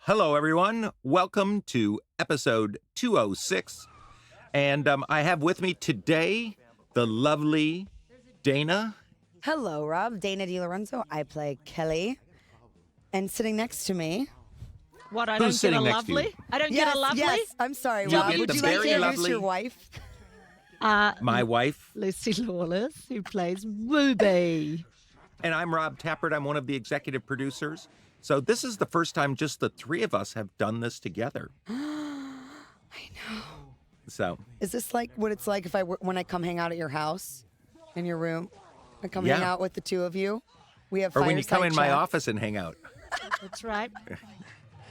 Hello, everyone. Welcome to episode 206. And I have with me today the lovely Dana. Hello, Rob. Dana DiLorenzo. I play Kelly. And sitting next to me. What, I Who's don't get sitting a next to you? lovely? I don't get a lovely? Yes. I'm sorry, You Rob. get Would the you like very to introduce lovely- your wife? My wife. Lucy Lawless, who plays Ruby. And I'm Rob Tappert. I'm one of the executive producers. So this is the first time just the three of us have done this together. I know. So Is this like what it's like if when I come hang out at your house, in your room? I come hang Yeah. out with the two of you. We have or when you fireside come in my chat. office and hang out. That's right.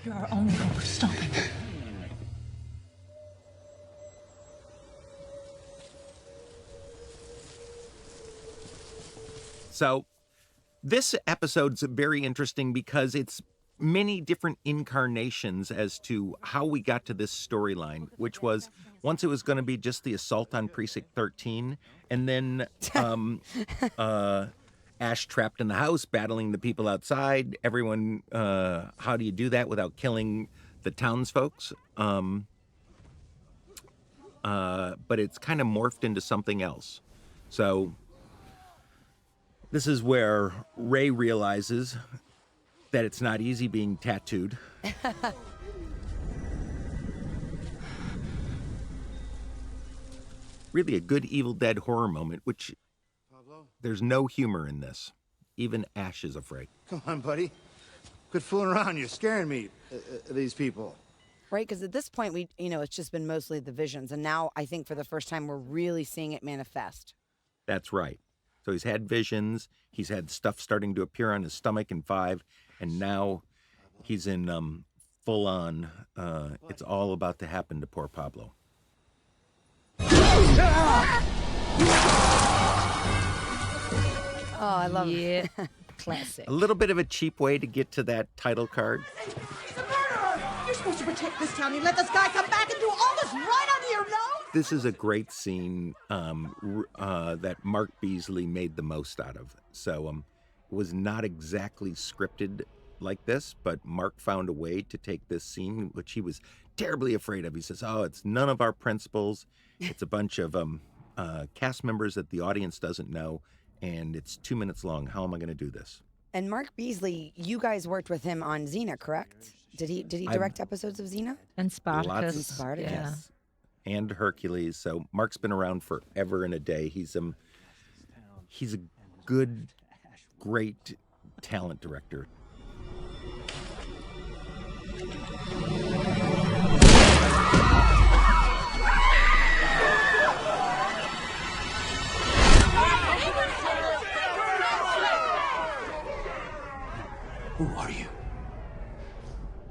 You're our only hope of stopping it. So this episode's very interesting because it's many different incarnations as to how we got to this storyline, which was once it was going to be just the assault on Precinct 13, and then Ash trapped in the house, battling the people outside. Everyone, how do you do that without killing the townsfolks? But it's kind of morphed into something else. So this is where Ray realizes that it's not easy being tattooed. Really a good Evil Dead horror moment, which there's no humor in this. Even Ash is afraid. Come on, buddy. Quit fooling around. You're scaring me, these people. Right, because at this point, it's just been mostly the visions. And now I think for the first time, we're really seeing it manifest. That's right. So he's had visions. He's had stuff starting to appear on his stomach in 5. And now he's in full on, it's all about to happen to poor Pablo. Oh, I love it. Yeah, classic. A little bit of a cheap way to get to that title card. He's a murderer! You're supposed to protect this town. You let this guy come back and do all this right under your nose? This is a great scene that Mark Beasley made the most out of. So it was not exactly scripted like this, but Mark found a way to take this scene, which he was terribly afraid of. He says, oh, it's none of our principals. It's a bunch of cast members that the audience doesn't know, and it's 2 minutes long. How am I going to do this? And Mark Beasley, you guys worked with him on Xena, correct? Did he direct episodes of Xena? And Spartacus. Lots And Spartacus. Yeah. And Hercules. So Mark's been around forever and a day. He's a good, great talent director. Who are you?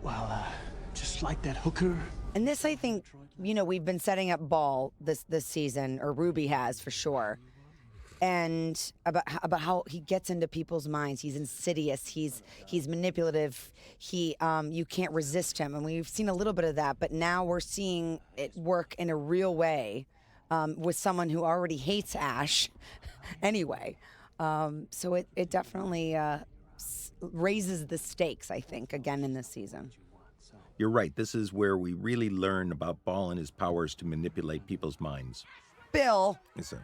Well, just like that hooker. And this, I think, we've been setting up Ball this season, or Ruby has for sure, and about how he gets into people's minds. He's insidious. He's manipulative. You can't resist him, and we've seen a little bit of that. But now we're seeing it work in a real way with someone who already hates Ash, anyway. So it definitely raises the stakes, I think, again in this season. You're right. This is where we really learn about Ball and his powers to manipulate people's minds. Bill. So,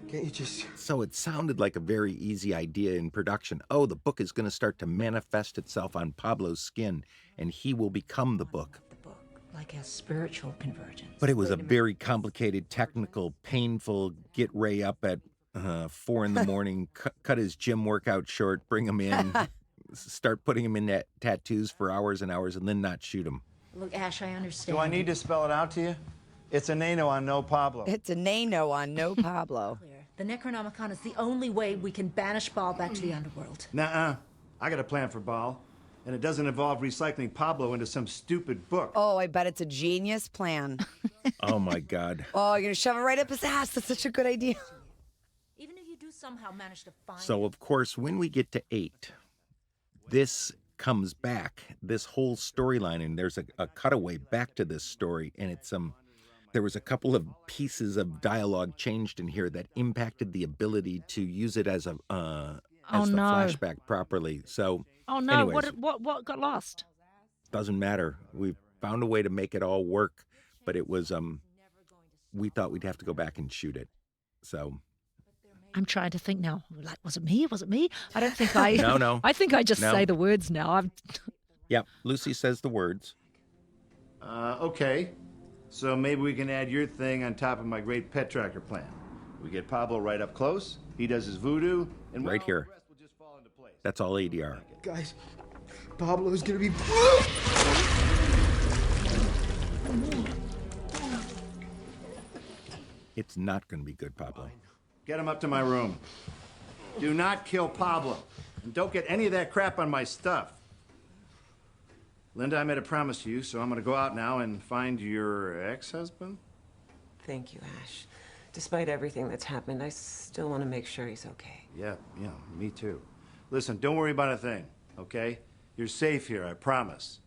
Can't you just... so it sounded like a very easy idea in production. Oh, the book is going to start to manifest itself on Pablo's skin, and he will become the book. The book, like a spiritual convergence. But it was a very complicated, technical, painful, get Ray up at 4 in the morning, cut his gym workout short, bring him in, start putting him in that tattoos for hours and hours, and then not shoot him. Look, Ash, I understand. Do I need to spell it out to you? It's a nano on no Pablo. It's a Nano on No Pablo. The Necronomicon is the only way we can banish Baal back to the underworld. Nuh-uh. I got a plan for Baal, and it doesn't involve recycling Pablo into some stupid book. Oh, I bet it's a genius plan. Oh, my God. Oh, you're going to shove it right up his ass. That's such a good idea. Even if you do somehow manage to find So, of course, when we get to 8, this comes back, this whole storyline, and there's a cutaway back to this story, and there was a couple of pieces of dialogue changed in here that impacted the ability to use it as a Oh as the no. flashback properly. So, Oh no. anyways, What got lost? doesn't matter. We found a way to make it all work, but it was we thought we'd have to go back and shoot it. So I'm trying to think now. Like, was it me? Was it me? I don't think I. No. I think I just No. say the words now. yeah, Lucy says the words. Okay. So maybe we can add your thing on top of my great pet tracker plan. We get Pablo right up close. He does his voodoo, and Right well, here. the rest will just fall into place. That's all ADR. Guys, Pablo's gonna be. It's not going to be good, Pablo. Get him up to my room. Do not kill Pablo. And don't get any of that crap on my stuff. Linda, I made a promise to you, so I'm gonna go out now and find your ex-husband. Thank you, Ash. Despite everything that's happened, I still want to make sure he's okay. Yeah, me too. Listen, don't worry about a thing, okay? You're safe here, I promise.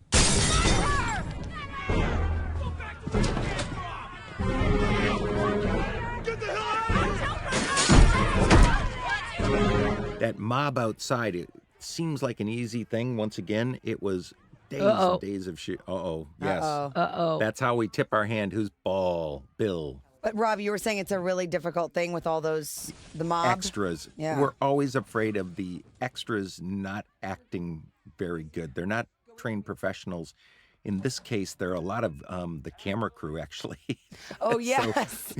That mob outside, it seems like an easy thing. Once again, it was days and days of shit. Yes. Uh-oh. That's how we tip our hand. Who's Ball? Bill. But Rob, you were saying it's a really difficult thing with all those the mob Extras. Yeah. We're always afraid of the extras not acting very good. They're not trained professionals. In this case, there are a lot of the camera crew, actually. Oh yes.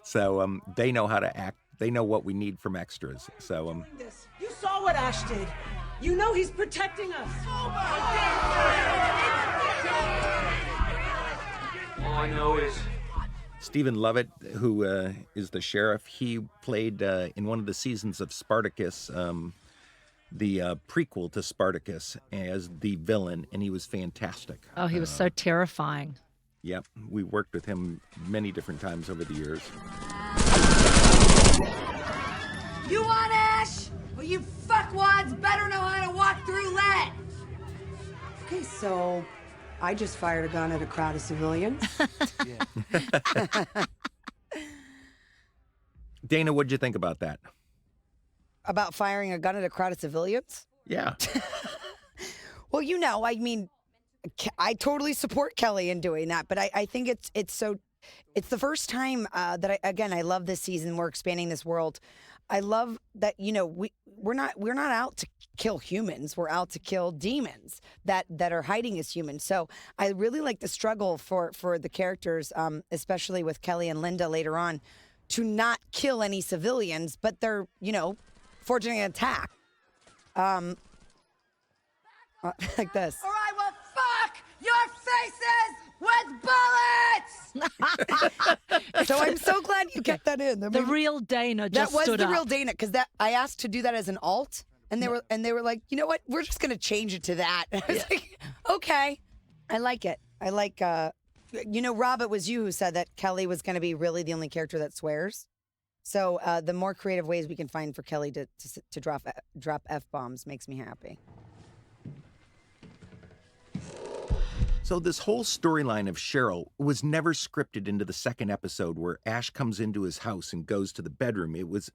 So they know how to act. They know what we need from extras. So You saw what Ash did. You know he's protecting us. All I know is Stephen Lovett, who is the sheriff, he played in one of the seasons of Spartacus, the prequel to Spartacus, as the villain, and he was fantastic. Oh, he was so terrifying. Yep, we worked with him many different times over the years. You want Ash? Well, you fuckwads better know how to walk through lead. Okay, so I just fired a gun at a crowd of civilians. Dana, what'd you think about that? About firing a gun at a crowd of civilians? Yeah. Well, you know, I mean, I totally support Kelly in doing that, but I think it's the first time that I love this season. We're expanding this world. I love that, you know, we're not out to kill humans. We're out to kill demons that are hiding as humans. So I really like the struggle for the characters, especially with Kelly and Linda later on, to not kill any civilians, but they're, you know, forging an attack. Like this. Or I will fuck your faces with bullets! So I'm so glad you kept that in. The real Dana just that was stood the up. real Dana, because that I asked to do that as an alt, and they were like, you know what, we're just gonna change it to that. And I was like, okay, I like it. I like, you know, Rob, it was you who said that Kelly was gonna be really the only character that swears. So the more creative ways we can find for Kelly to drop F-bombs makes me happy. So this whole storyline of Cheryl was never scripted into the second episode where Ash comes into his house and goes to the bedroom. It was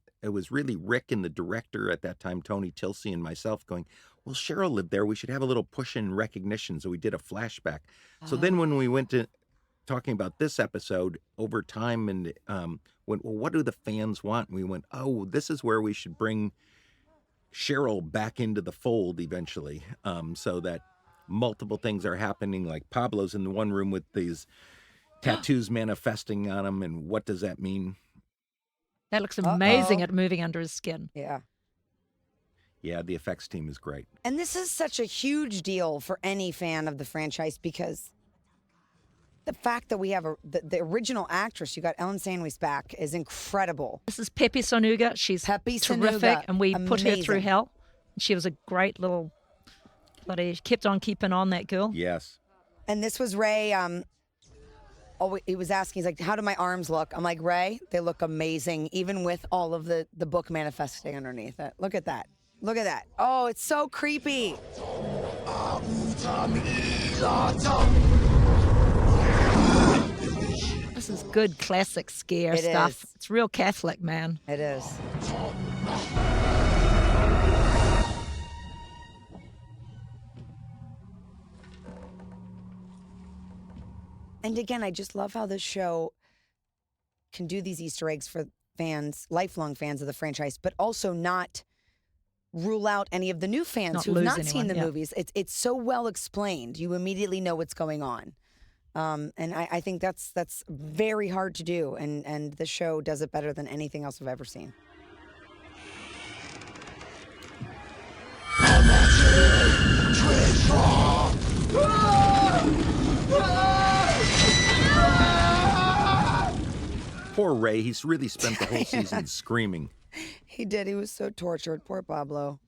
really Rick and the director at that time, Tony Tilsey, and myself going, well, Cheryl lived there. We should have a little push in recognition. So we did a flashback. So then when we went to talking about this episode over time and went, well, what do the fans want? And we went, oh, this is where we should bring Cheryl back into the fold eventually, so that multiple things are happening, like Pablo's in the one room with these tattoos manifesting on him, and what does that mean? That looks amazing at moving under his skin. Yeah. Yeah, the effects team is great. And this is such a huge deal for any fan of the franchise, because the fact that we have the original actress, you got Ellen Sandwich back, is incredible. This is Pepe Sonuga. She's Pepe terrific, Sonuga, and we put her through amazing. hell. She was a great little, but he kept on keeping on, that girl. Yes. And this was Ray. He was asking, he's like, how do my arms look? I'm like, Ray, they look amazing, even with all of the book manifesting underneath it. Look at that. Look at that. Oh, it's so creepy. This is good classic scare It stuff. is. It's real Catholic, man. It is. And again, I just love how this show can do these Easter eggs for fans, lifelong fans of the franchise, but also not rule out any of the new fans Not who've lose not seen anyone, the yeah. movies. It's so well explained. You immediately know what's going on. And I think that's very hard to do. And the show does it better than anything else I've ever seen. Poor Ray. He's really spent the whole season screaming. He did. He was so tortured. Poor Pablo.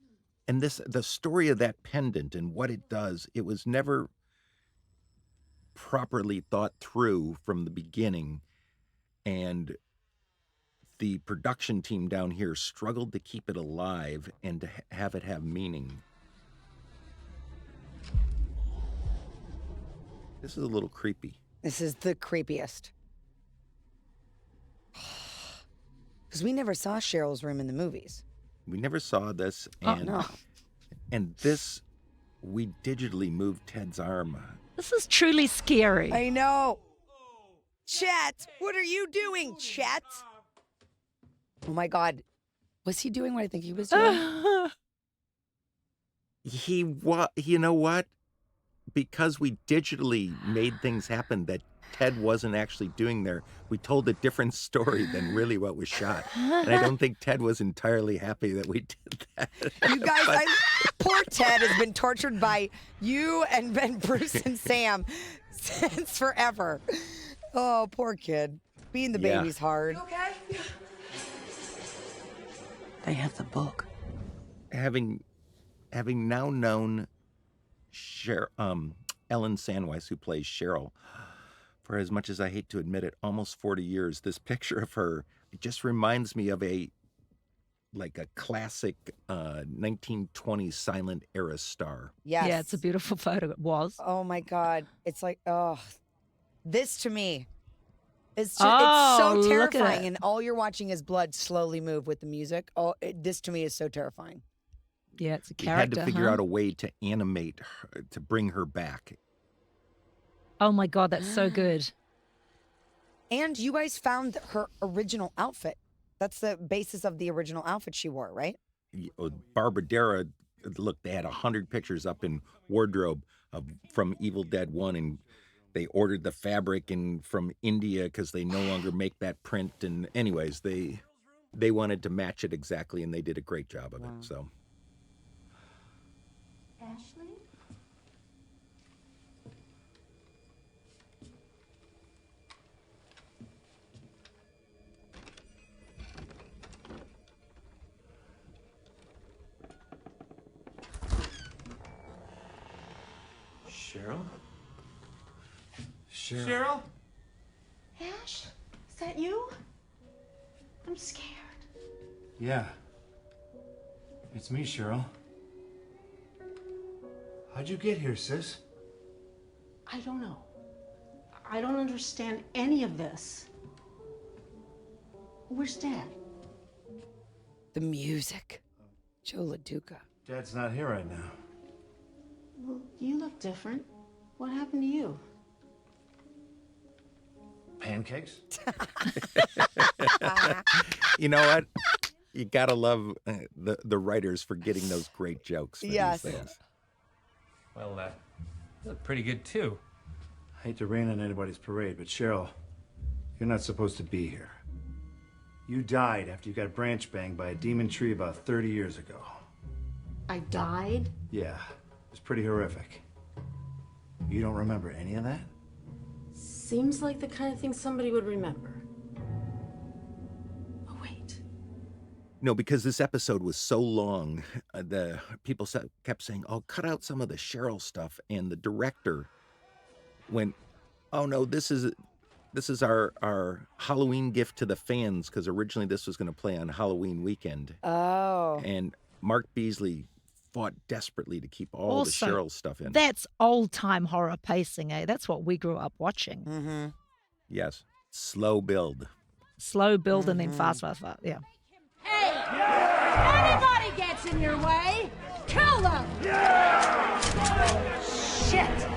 And the story of that pendant and what it does, it was never properly thought through from the beginning. And the production team down here struggled to keep it alive and to have it have meaning. This is a little creepy. This is the creepiest. Because we never saw Cheryl's room in the movies. We never saw this. Oh, And, no. and this, we digitally moved Ted's arm. This is truly scary. I know. Chet, what are you doing, Chet? Oh my God. Was he doing what I think he was doing? You know what? Because we digitally made things happen that Ted wasn't actually doing there, we told a different story than really what was shot. And I don't think Ted was entirely happy that we did that. You guys, poor Ted has been tortured by you and Ben, Bruce, and Sam since forever. Oh, poor kid. Being the Yeah. baby's hard. Okay? They have the book. Having now known Ellen Sandweiss, who plays Cheryl, for as much as I hate to admit it, almost 40 years, this picture of her, it just reminds me of a classic 1920s silent era star. Yes. Yeah, it's a beautiful photo. It was. Oh my God. It's like, oh, this to me is Oh, it's so look at terrifying. it. And all you're watching is blood slowly move with the music. Oh, this to me is so terrifying. Yeah, it's a We character. had to figure huh? out a way to animate her, to bring her back. Oh my God, that's so good. And you guys found her original outfit. That's the basis of the original outfit she wore, right? Barbara Dara, look, they had 100 pictures up in wardrobe from Evil Dead 1, and they ordered the fabric from India because they no longer make that print. And anyways, they wanted to match it exactly, and they did a great job of it. So Ashley? Cheryl? Cheryl? Ash? Is that you? I'm scared. Yeah. It's me, Cheryl. How'd you get here, sis? I don't know. I don't understand any of this. Where's Dad? The music. Joe LaDuca. Dad's not here right now. Well, you look different. What happened to you? Pancakes? you know what? You gotta love the writers for getting those great jokes. For Yes. These things. Well, you look pretty good too. I hate to rain on anybody's parade, but Cheryl, you're not supposed to be here. You died after you got branch banged by a demon tree about 30 years ago. I died? Yeah, it was pretty horrific. You don't remember any of that? Seems like the kind of thing somebody would remember. Oh, wait. No, because this episode was so long, the people kept saying, "Oh, cut out some of the Cheryl stuff," and the director went, "Oh no, this is our Halloween gift to the fans," because originally this was going to play on Halloween weekend, Oh. and Mark Beasley fought desperately to keep all Also, the Cheryl stuff in. That's old time horror pacing, eh? That's what we grew up watching. Mm-hmm. Yes. Slow build. Slow build and then fast. Yeah. Hey! Anybody gets in your way, kill them! Shit!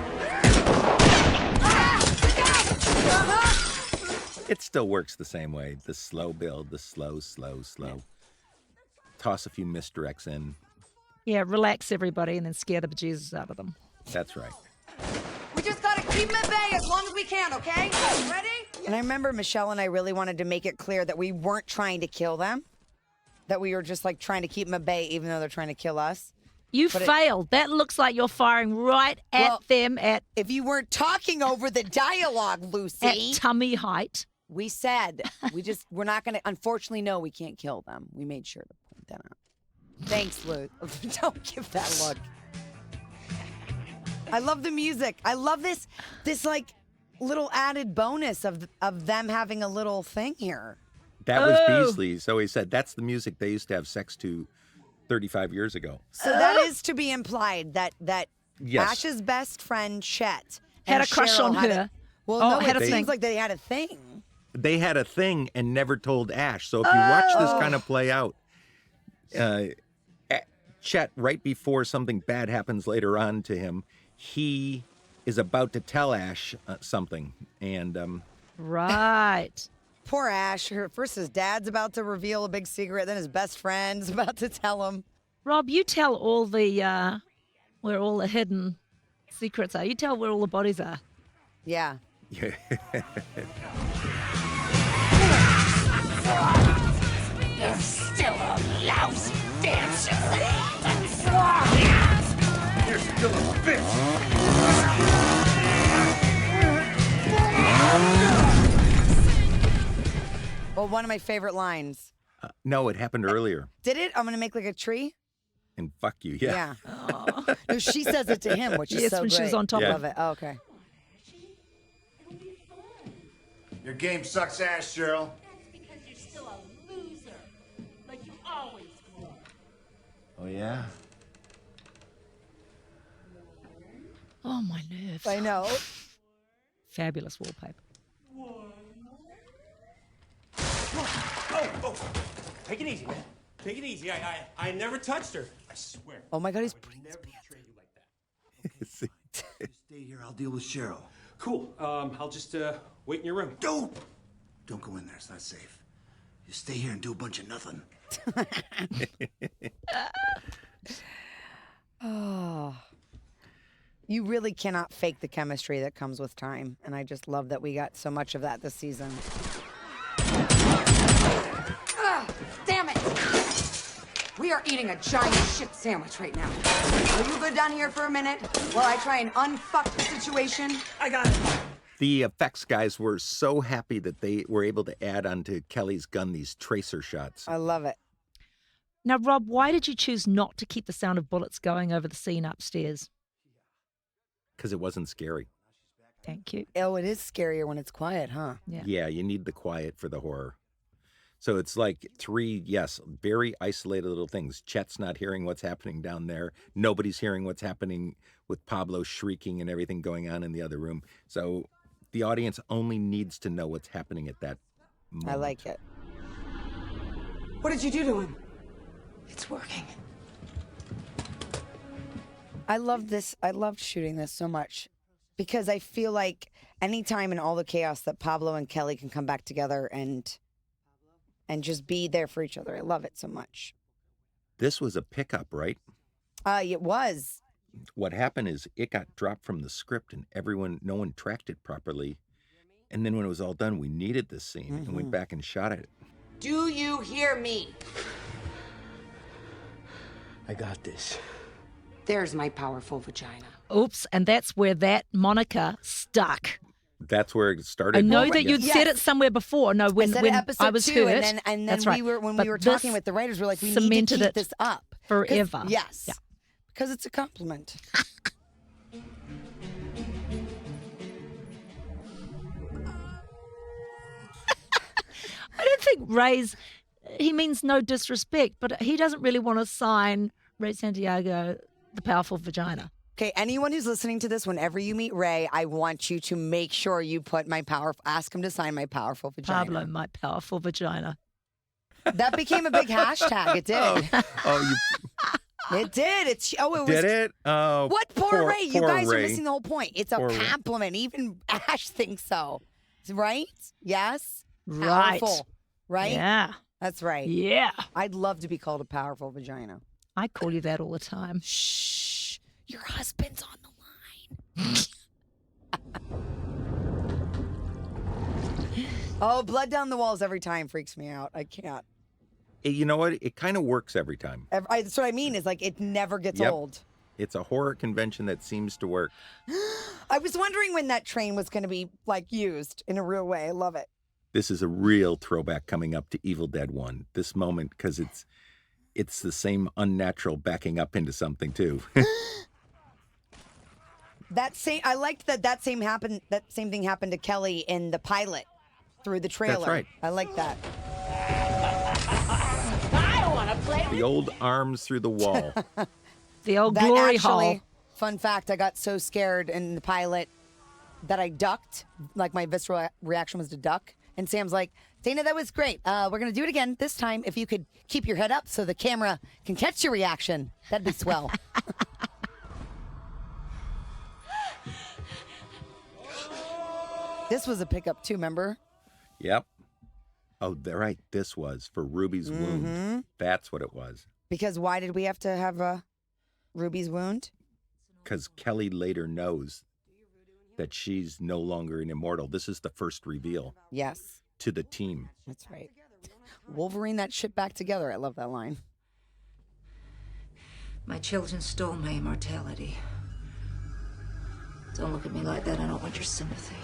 It still works the same way. The slow build, the slow. Toss a few misdirects in. Yeah, relax everybody and then scare the bejesus out of them. That's right. We just gotta keep them at bay as long as we can, okay? Ready? And I remember Michelle and I really wanted to make it clear that we weren't trying to kill them, that we were just like trying to keep them at bay even though they're trying to kill us. You failed. That looks like you're firing right at them at If you weren't talking over the dialogue, Lucy. tummy height. We said, we're not going to, unfortunately, no, we can't kill them. We made sure to point that out. Thanks, Lou. Don't give that look. I love the music. I love this like little added bonus of them having a little thing here. That was Beasley. So he said that's the music they used to have sex to 35 years ago. So that is to be implied that Yes. Ash's best friend, Chet, Had and a crush Cheryl on had her. Well, Oh, no, had it a seems thing. like they had a thing. They had a thing and never told Ash. So if you watch this kind of play out, Chet, right before something bad happens later on to him, he is about to tell Ash something. And Right. Poor Ash. First his dad's about to reveal a big secret, then his best friend's about to tell him. Rob, you tell all the where all the hidden secrets are. You tell where all the bodies are. Yeah. You're still a lousy dancer. You're still a bitch. Well, one of my favorite lines. no, it happened earlier. Did it? I'm going to make like a tree? And fuck you. Yeah. No, she says it to him, which is Yes, so when great. she was on top Yeah. Love it. Oh, okay. Your game sucks ass, Cheryl. Because you're still a loser. Like you always were. Oh, yeah? Oh, my nerves. I know. Fabulous wallpaper. Oh, take it easy, man. Take it easy. I never touched her. I swear. Oh my God, he's putting his pants Stay here. I'll deal with Cheryl. Cool. I'll just wait in your room. Don't go in there. It's not safe. You stay here and do a bunch of nothing. Oh. You really cannot fake the chemistry that comes with time. And I just love that we got so much of that this season. Damn it! We are eating a giant shit sandwich right now. Will you go down here for a minute while I try and unfuck the situation? I got it. The effects guys were so happy that they were able to add onto Kelly's gun these tracer shots. I love it. Now, Rob, why did you choose not to keep the sound of bullets going over the scene upstairs? Because it wasn't scary. Thank you. Oh, it is scarier when it's quiet, huh? Yeah, you need the quiet for the horror. So it's like three, yes, very isolated little things. Chet's not hearing what's happening down there. Nobody's hearing what's happening with Pablo shrieking and everything going on in the other room. So the audience only needs to know what's happening at that moment. I like it. What did you do to him? It's working. I love this. I loved shooting this so much because I feel like anytime in all the chaos that Pablo and Kelly can come back together and just be there for each other. I love it so much. This was a pickup, right? It was. What happened is it got dropped from the script and no one tracked it properly. And then when it was all done, we needed this scene and went back and shot it. Do you hear me? I got this. There's my powerful vagina. Oops, and that's where that moniker stuck. That's where it started. I know that Yes. you'd said it somewhere before. No, when I said when it episode I was 2, hurt, and then that's we right. were when But we were talking this with the writers, we were like, we need cemented to keep it this up 'Cause- forever. Yes, Yeah. because it's a compliment. I don't think Ray's. He means no disrespect, but he doesn't really want to sign Ray Santiago, the powerful vagina. Okay, anyone who's listening to this, whenever you meet Ray, I want you to make sure you put ask him to sign my powerful vagina. Pablo, my powerful vagina. That became a big hashtag. It did. It did. It was. Did it? Oh, What? Poor Ray. You poor guys are Ray. missing the whole point. It's a Poor Ray. compliment. Even Ash thinks so. Right? Yes? Right. Powerful. Right? Yeah. That's right. Yeah. I'd love to be called a powerful vagina. I call you that all the time. Shh. Your husband's on the line. Oh, blood down the walls every time freaks me out. I can't. You know what? It kind of works every time. That's what I mean is like it never gets old. It's a horror convention that seems to work. I was wondering when that train was going to be like used in a real way. I love it. This is a real throwback coming up to Evil Dead 1. This moment, because it's the same unnatural backing up into something too. I liked that same thing happened to Kelly in the pilot through the trailer. That's right. I like that. The old arms through the wall. The old That glory actually, hole. fun fact, I got so scared in the pilot that I ducked. Like my visceral reaction was to duck. And Sam's like, Dana, that was great. We're going to do it again this time. If you could keep your head up so the camera can catch your reaction, that'd be swell. This was a pickup too, remember? Yep. Oh, they're right. This was for Ruby's wound. That's what it was. Because why did we have to have Ruby's wound? Because Kelly later knows that she's no longer an immortal. This is the first reveal. Yes. To the team. That's right. Wolverine that shit back together. I love that line. My children stole my immortality. Don't look at me like that. I don't want your sympathy.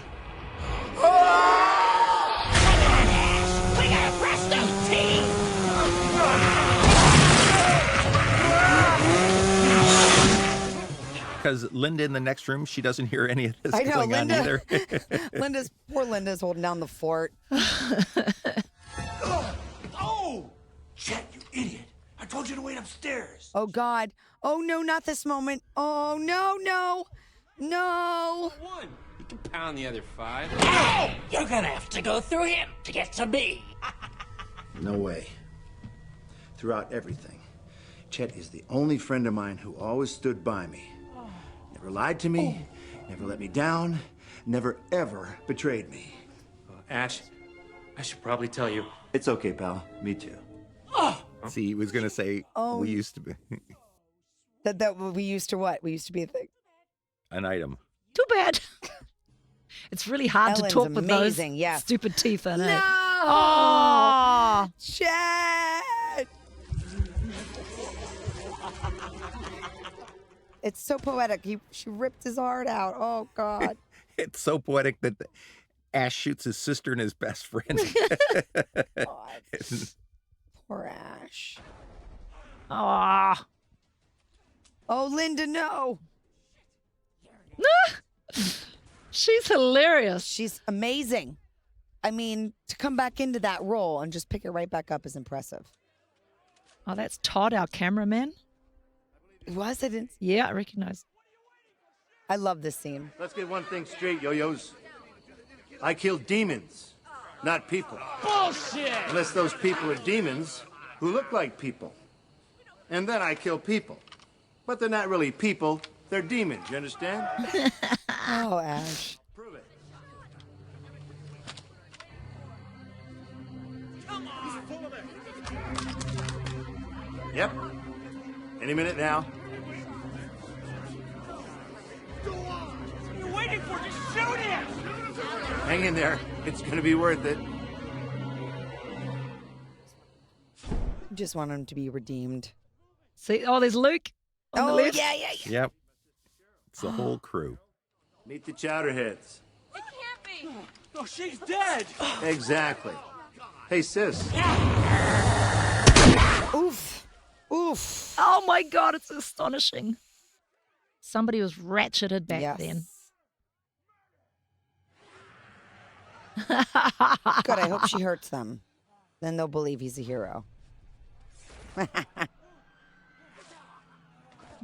We gotta press those teeth! Because Linda in the next room, she doesn't hear any of this I know, going on either. Poor Linda's holding down the fort. Oh! Chet, you idiot! I told you to wait upstairs. Oh, God. Oh, no, not this moment. Oh, no, no. No. One. You can pound the other 5. Hey! You're gonna have to go through him to get to me. No way. Throughout everything, Chet is the only friend of mine who always stood by me. Never lied to me, never let me down, never ever betrayed me. Ash, I should probably tell you. It's okay, pal. Me too. See, he was going to say, we used to be That we used to what? We used to be a thing. an item. Too bad. It's really hard Ellen's to talk with those amazing, yes. stupid teeth in it. No! Oh! Chet! It's so poetic. She ripped his heart out. Oh, God. It's so poetic that Ash shoots his sister and his best friend. God. Poor Ash. Ah. Oh, Linda, no. She's hilarious. She's amazing. I mean, to come back into that role and just pick it right back up is impressive. Oh, that's Todd, our cameraman. Was it? Yeah, I recognize. I love this scene. Let's get one thing straight, yo-yos. I kill demons, not people. Bullshit! Unless those people are demons who look like people. And then I kill people. But they're not really people, they're demons, you understand? Oh, Ash. Prove it. Yep. Any minute now. You're waiting for just shoot him! Hang in there. It's gonna be worth it. Just want him to be redeemed. See, there's Luke on the left. yeah. Yep. It's the whole crew. Meet the chowderheads. It can't be. Oh, she's dead! Exactly. Hey, sis. Oof. Oof. Oh my God, it's astonishing. Somebody was ratcheted back Yes. then. Good, I hope she hurts them. Then they'll believe he's a hero.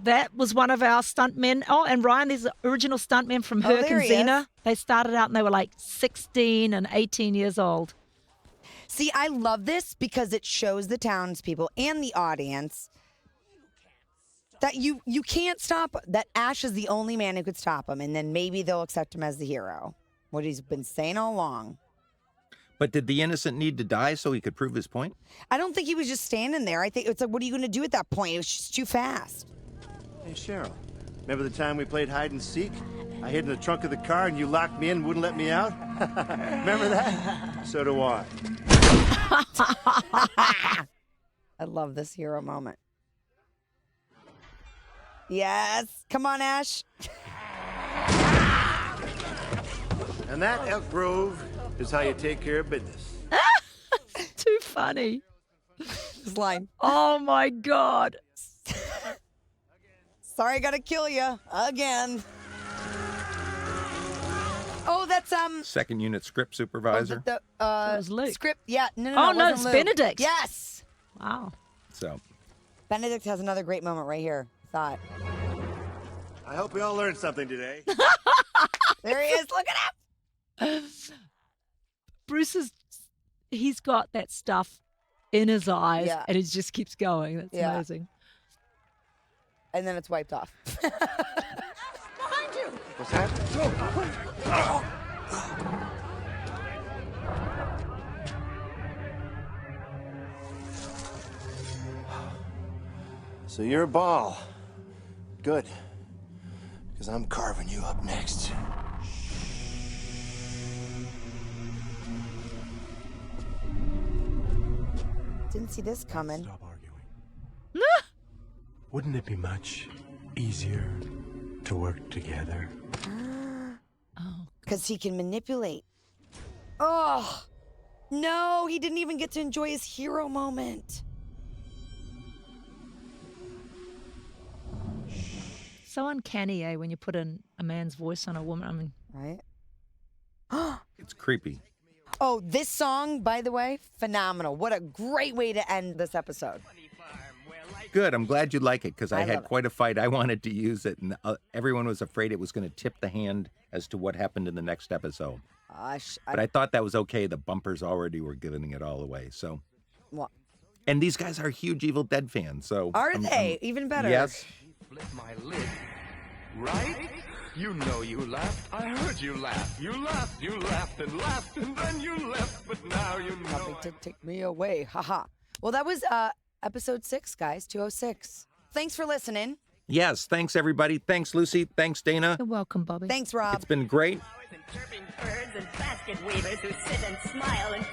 That was one of our stuntmen. Oh, and Ryan, there's the original stuntmen from Oh, Herc there and he is. Xena. They started out and they were like 16 and 18 years old. See, I love this because it shows the townspeople and the audience that you can't stop, that Ash is the only man who could stop him, and then maybe they'll accept him as the hero. What he's been saying all along. But did the innocent need to die so he could prove his point? I don't think he was just standing there. I think it's like, what are you going to do at that point? It was just too fast. Hey, Cheryl, remember the time we played hide and seek? I hid in the trunk of the car and you locked me in and wouldn't let me out? Remember that? So do I. I love this hero moment. Yes. Come on, Ash. And that, Elk Grove, is how you take care of business. Too funny. This line. Oh my God. Sorry, I gotta kill you again. Oh, that's Second unit script supervisor. the was Luke. script. Yeah, no. Oh, it no, wasn't it's Luke. Benedict. Yes. Wow. So Benedict has another great moment right here. Thought. I hope we all learned something today. There he is. Look at him. He's got that stuff in his eyes Yeah. and it just keeps going. That's Yeah. amazing. And then it's wiped off. Behind you! What's that? So you're a ball. Good. Because I'm carving you up next. Didn't see this coming. Stop arguing. Wouldn't it be much easier to work together? Because he can manipulate. Oh, no, he didn't even get to enjoy his hero moment. So uncanny, eh, when you put in a man's voice on a woman. I mean, Right? it's creepy. Oh, this song, by the way, phenomenal. What a great way to end this episode. Good. I'm glad you like it because I love had it. quite a fight. I wanted to use it, and everyone was afraid it was going to tip the hand as to what happened in the next episode. But I thought that was okay. The bumpers already were giving it all away. So, Well, and these guys are huge Evil Dead fans. So are they? Even better. Yes. Flip my lid. Right? You know you laughed. I heard you laugh. You laughed and then you left. But now you know. Nothing to take me away. Haha. Well, that was episode 6, guys. 206. Thanks for listening. Yes. Thanks, everybody. Thanks, Lucy. Thanks, Dana. you're welcome, Bobby. Thanks, Rob. It's been great. And chirping birds and basket weavers who sit and smile and